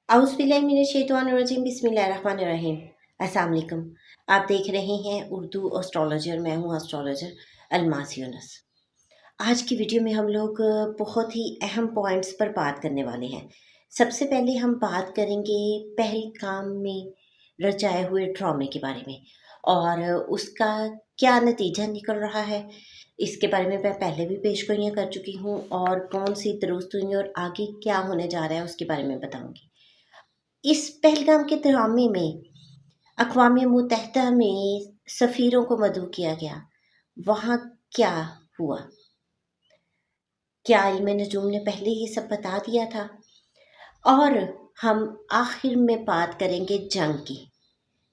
औज़ुबिल्लाहिमिनश्शैतानिर्रजीम बिस्मिल्लाहिर्रहमानिर्रहीम। अस्सलाम वालेकुम। आप देख रहे हैं उर्दू एस्ट्रोलॉजर, मैं हूँ एस्ट्रोलॉजर अलमास यूनुस। आज की वीडियो में हम लोग बहुत ही अहम पॉइंट्स पर बात करने वाले हैं। सबसे पहले हम बात करेंगे पहलगाम में रचाए हुए ड्रामे के बारे में और उसका क्या नतीजा निकल रहा है। इसके बारे में मैं पहले भी पेशगोइयाँ कर चुकी हूँ और कौन सी दुरुस्त हुई और आगे क्या होने जा रहा है उसके बारे में बताऊँगी। इस पहलगाम के ड्रामे में अक़वाम मुत्तहिदा में सफ़ीरों को मदऊ किया गया। वहाँ क्या हुआ? क्या इल्म नजूम ने पहले ये सब बता दिया था? और हम आखिर में बात करेंगे जंग की।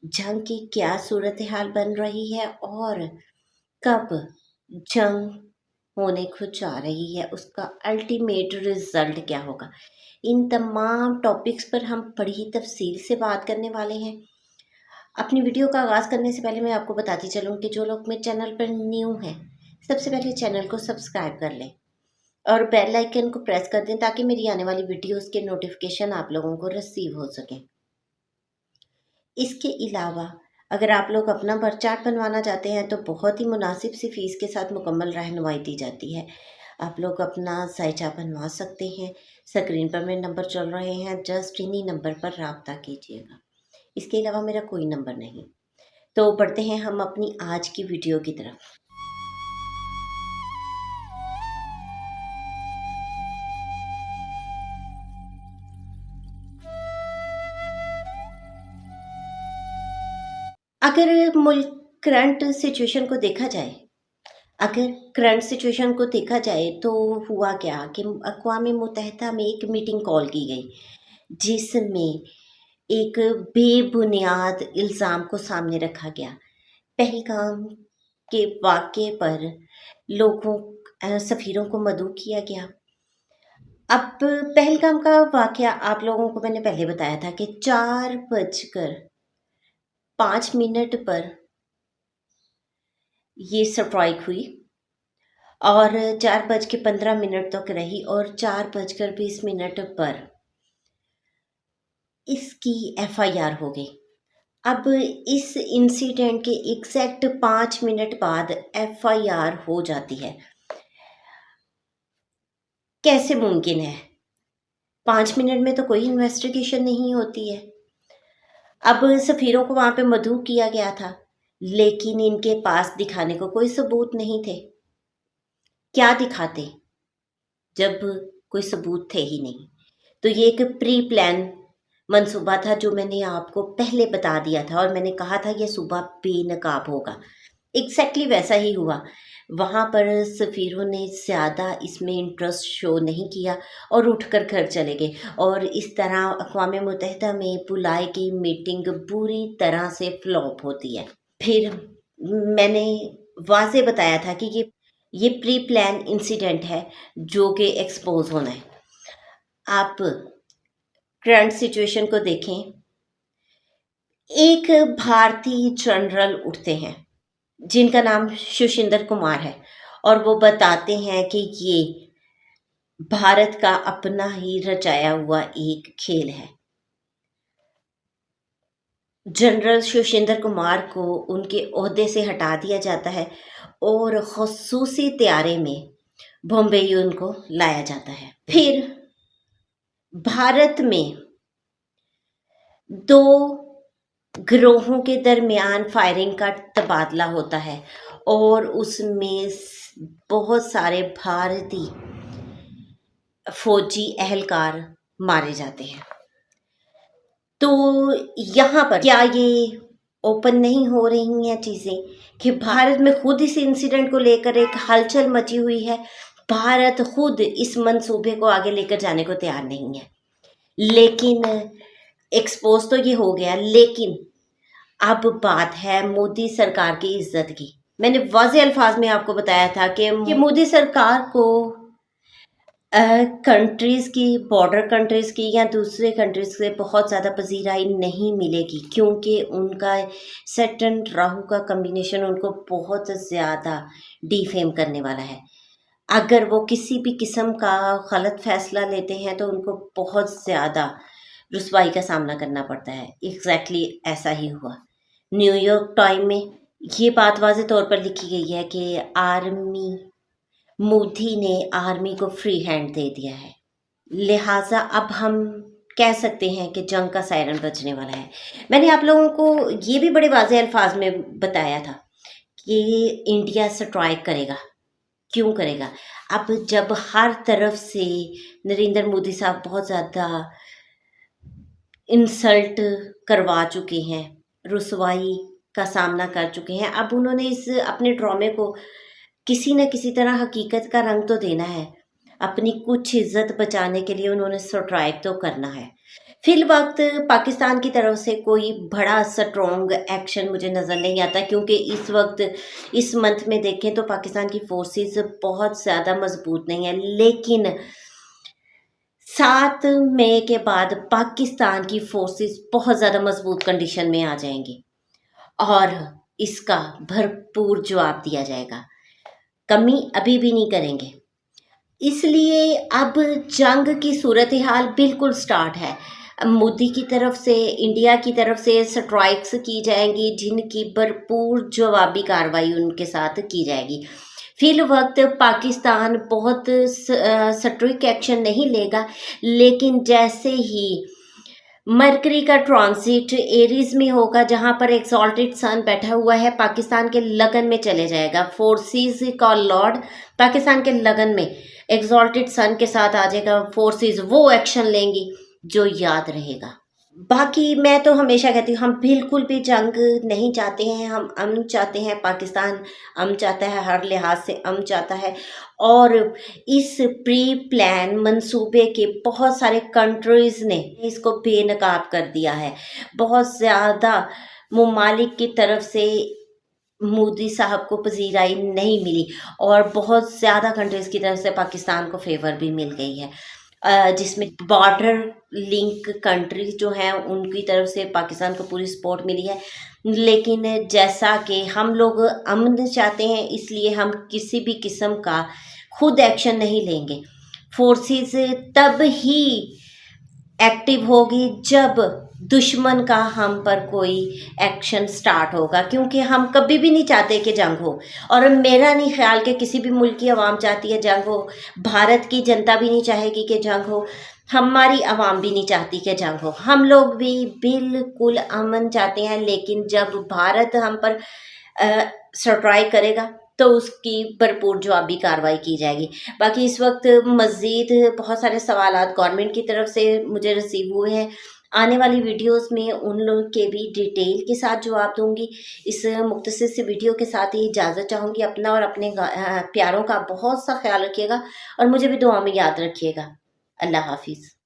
जंग की क्या सूरत हाल बन रही है और कब जंग होने को जा रही है, उसका अल्टीमेट रिज़ल्ट क्या होगा। इन तमाम टॉपिक्स पर हम बड़ी तफसील से बात करने वाले हैं। अपनी वीडियो का आगाज़ करने से पहले मैं आपको बताती चलूँ कि जो लोग मेरे चैनल पर न्यू हैं, सबसे पहले चैनल को सब्सक्राइब कर लें और बेल आइकन को प्रेस कर दें ताकि मेरी आने वाली वीडियोस के नोटिफिकेशन आप लोगों को रिसीव हो सकें। इसके अलावा अगर आप लोग अपना बर्थ चार्ट बनवाना चाहते हैं तो बहुत ही मुनासिब सी फ़ीस के साथ मुकम्मल रहनुमाई दी जाती है। आप लोग अपना साइचा बनवा सकते हैं। स्क्रीन पर मेरे नंबर चल रहे हैं, जस्ट इन्हीं नंबर पर रब्ता कीजिएगा। इसके अलावा मेरा कोई नंबर नहीं। तो बढ़ते हैं हम अपनी आज की वीडियो की तरफ। अगर मुल्क करंट सिचुएशन को देखा जाए अगर करंट सिचुएशन को देखा जाए तो हुआ क्या कि अक़वाम मुत्तहिदा में एक मीटिंग कॉल की गई जिसमें एक बेबुनियाद इल्ज़ाम को सामने रखा गया। पहलगाम के वाक़े पर सफ़ीरों को मदऊ किया गया। अब पहलगाम का वाक़या आप लोगों को मैंने पहले बताया था कि 4:05 पर ये स्ट्राइक हुई और 4:15 तक रही और 4:20 पर इसकी FIR हो गई। अब इस इंसिडेंट के एग्जैक्ट 5 मिनट बाद FIR हो जाती है। कैसे मुमकिन है? 5 मिनट में तो कोई इन्वेस्टिगेशन नहीं होती है। अब सफ़ीरों को वहाँ पे मदऊ किया गया था लेकिन इनके पास दिखाने को कोई सबूत नहीं थे। क्या दिखाते जब कोई सबूत थे ही नहीं? तो ये एक प्री प्लान मंसूबा था जो मैंने आपको पहले बता दिया था और मैंने कहा था ये सूबा बेनकाब होगा। एग्जैक्टली वैसा ही हुआ। वहाँ पर सफ़ीरों ने ज़्यादा इसमें इंटरेस्ट शो नहीं किया और उठकर घर चले गए और इस तरह अक़वाम मुत्तहिदा में बुलाई गई मीटिंग पूरी तरह से फ्लॉप होती है। फिर मैंने वाज़े बताया था कि ये प्री प्लान इंसिडेंट है जो कि एक्सपोज होना है। आप करंट सिचुएशन को देखें। एक भारतीय जनरल उठते हैं जिनका नाम सुशिंदर कुमार है और वो बताते हैं कि ये भारत का अपना ही रचाया हुआ एक खेल है। जनरल सुशिंदर कुमार को उनके ओहदे से हटा दिया जाता है और ख़ुसूसी त्यारे में बम्बई उनको लाया जाता है। फिर भारत में 2 गिरोहों के दरमियान फायरिंग का तबादला होता है और उसमें बहुत सारे भारतीय फौजी एहलकार मारे जाते हैं। तो यहाँ पर क्या ये ओपन नहीं हो रही हैं चीज़ें कि भारत में खुद इस इंसिडेंट को लेकर एक हलचल मची हुई है। भारत खुद इस मंसूबे को आगे लेकर जाने को तैयार नहीं है। लेकिन एक्सपोज तो ये हो गया, लेकिन अब बात है मोदी सरकार की इज्जत की। मैंने वाज़े अल्फाज में आपको बताया था कि मोदी सरकार को कंट्रीज़ की, बॉर्डर कंट्रीज़ की या दूसरे कंट्रीज़ से बहुत ज़्यादा पजीराई नहीं मिलेगी क्योंकि उनका सैटर्न राहु का कम्बिनेशन उनको बहुत ज़्यादा डिफेम करने वाला है। अगर वो किसी भी किस्म का गलत फैसला लेते हैं तो उनको बहुत ज़्यादा रुसवाई का सामना करना पड़ता है। एग्जैक्टली ऐसा ही हुआ। न्यूयॉर्क टाइम में ये बात वाज़े तौर पर लिखी गई है कि मोदी ने आर्मी को फ्री हैंड दे दिया है, लिहाजा अब हम कह सकते हैं कि जंग का सायरन बजने वाला है। मैंने आप लोगों को ये भी बड़े वाज़े अल्फाज में बताया था कि इंडिया स्ट्राइक करेगा। क्यों करेगा? अब जब हर तरफ से नरेंद्र मोदी साहब बहुत ज़्यादा इंसल्ट करवा चुके हैं, रुसवाई का सामना कर चुके हैं, अब उन्होंने इस अपने ड्रामे को किसी न किसी तरह हकीकत का रंग तो देना है। अपनी कुछ इज्जत बचाने के लिए उन्होंने स्ट्राइक तो करना है। फिल वक्त पाकिस्तान की तरफ से कोई बड़ा स्ट्रॉन्ग एक्शन मुझे नज़र नहीं आता, क्योंकि इस वक्त इस मंथ में देखें तो पाकिस्तान की फोर्सेस बहुत ज़्यादा मजबूत नहीं है, लेकिन 7 मई के बाद पाकिस्तान की फोर्सेस बहुत ज़्यादा मजबूत कंडीशन में आ जाएंगी और इसका भरपूर जवाब दिया जाएगा। कमी अभी भी नहीं करेंगे। इसलिए अब जंग की सूरत हाल बिल्कुल स्टार्ट है। मोदी की तरफ से, इंडिया की तरफ से स्ट्राइक्स की जाएंगी, जिनकी भरपूर जवाबी कार्रवाई उनके साथ की जाएगी। फिल वक्त पाकिस्तान बहुत स्ट्रिक्ट एक्शन नहीं लेगा, लेकिन जैसे ही मरकरी का ट्रांसिट एरीज में होगा, जहां पर एक्सॉल्टेड सन बैठा हुआ है, पाकिस्तान के लगन में चले जाएगा। फोर्सेस का लॉर्ड पाकिस्तान के लगन में एक्सॉल्टेड सन के साथ आ जाएगा। फोर्सेस वो एक्शन लेंगी जो याद रहेगा। बाकी मैं तो हमेशा कहती हूँ, हम बिल्कुल भी जंग नहीं चाहते हैं, हम अमन चाहते हैं। पाकिस्तान अमन चाहता है, हर लिहाज से अमन चाहता है। और इस प्री प्लान मंसूबे के बहुत सारे कंट्रीज़ ने इसको बेनकाब कर दिया है। बहुत ज़्यादा मुमालिक की तरफ से मोदी साहब को पजीराई नहीं मिली और बहुत ज़्यादा कंट्रीज़ की तरफ से पाकिस्तान को फेवर भी मिल गई है, जिसमें बॉर्डर लिंक कंट्रीज जो हैं उनकी तरफ से पाकिस्तान को पूरी सपोर्ट मिली है। लेकिन जैसा कि हम लोग अमन चाहते हैं, इसलिए हम किसी भी किस्म का खुद एक्शन नहीं लेंगे। फोर्सेस तब ही एक्टिव होगी जब दुश्मन का हम पर कोई एक्शन स्टार्ट होगा, क्योंकि हम कभी भी नहीं चाहते कि जंग हो। और मेरा नहीं ख्याल कि किसी भी मुल्क की आवाम चाहती है जंग हो। भारत की जनता भी नहीं चाहेगी कि जंग हो, हमारी आवाम भी नहीं चाहती कि जंग हो। हम लोग भी बिल्कुल अमन चाहते हैं, लेकिन जब भारत हम पर स्ट्राइक करेगा तो उसकी भरपूर जवाबी कार्रवाई की जाएगी। बाकी इस वक्त मज़ीद बहुत सारे सवालात गवर्नमेंट की तरफ से मुझे रिसीव हुए हैं। आने वाली वीडियोस में उन लोग के भी डिटेल के साथ जवाब दूंगी। इस मुख्तसर से वीडियो के साथ ही इजाज़त चाहूँगी। अपना और अपने प्यारों का बहुत सा ख्याल रखिएगा और मुझे भी दुआ में याद रखिएगा। अल्लाह हाफिज़।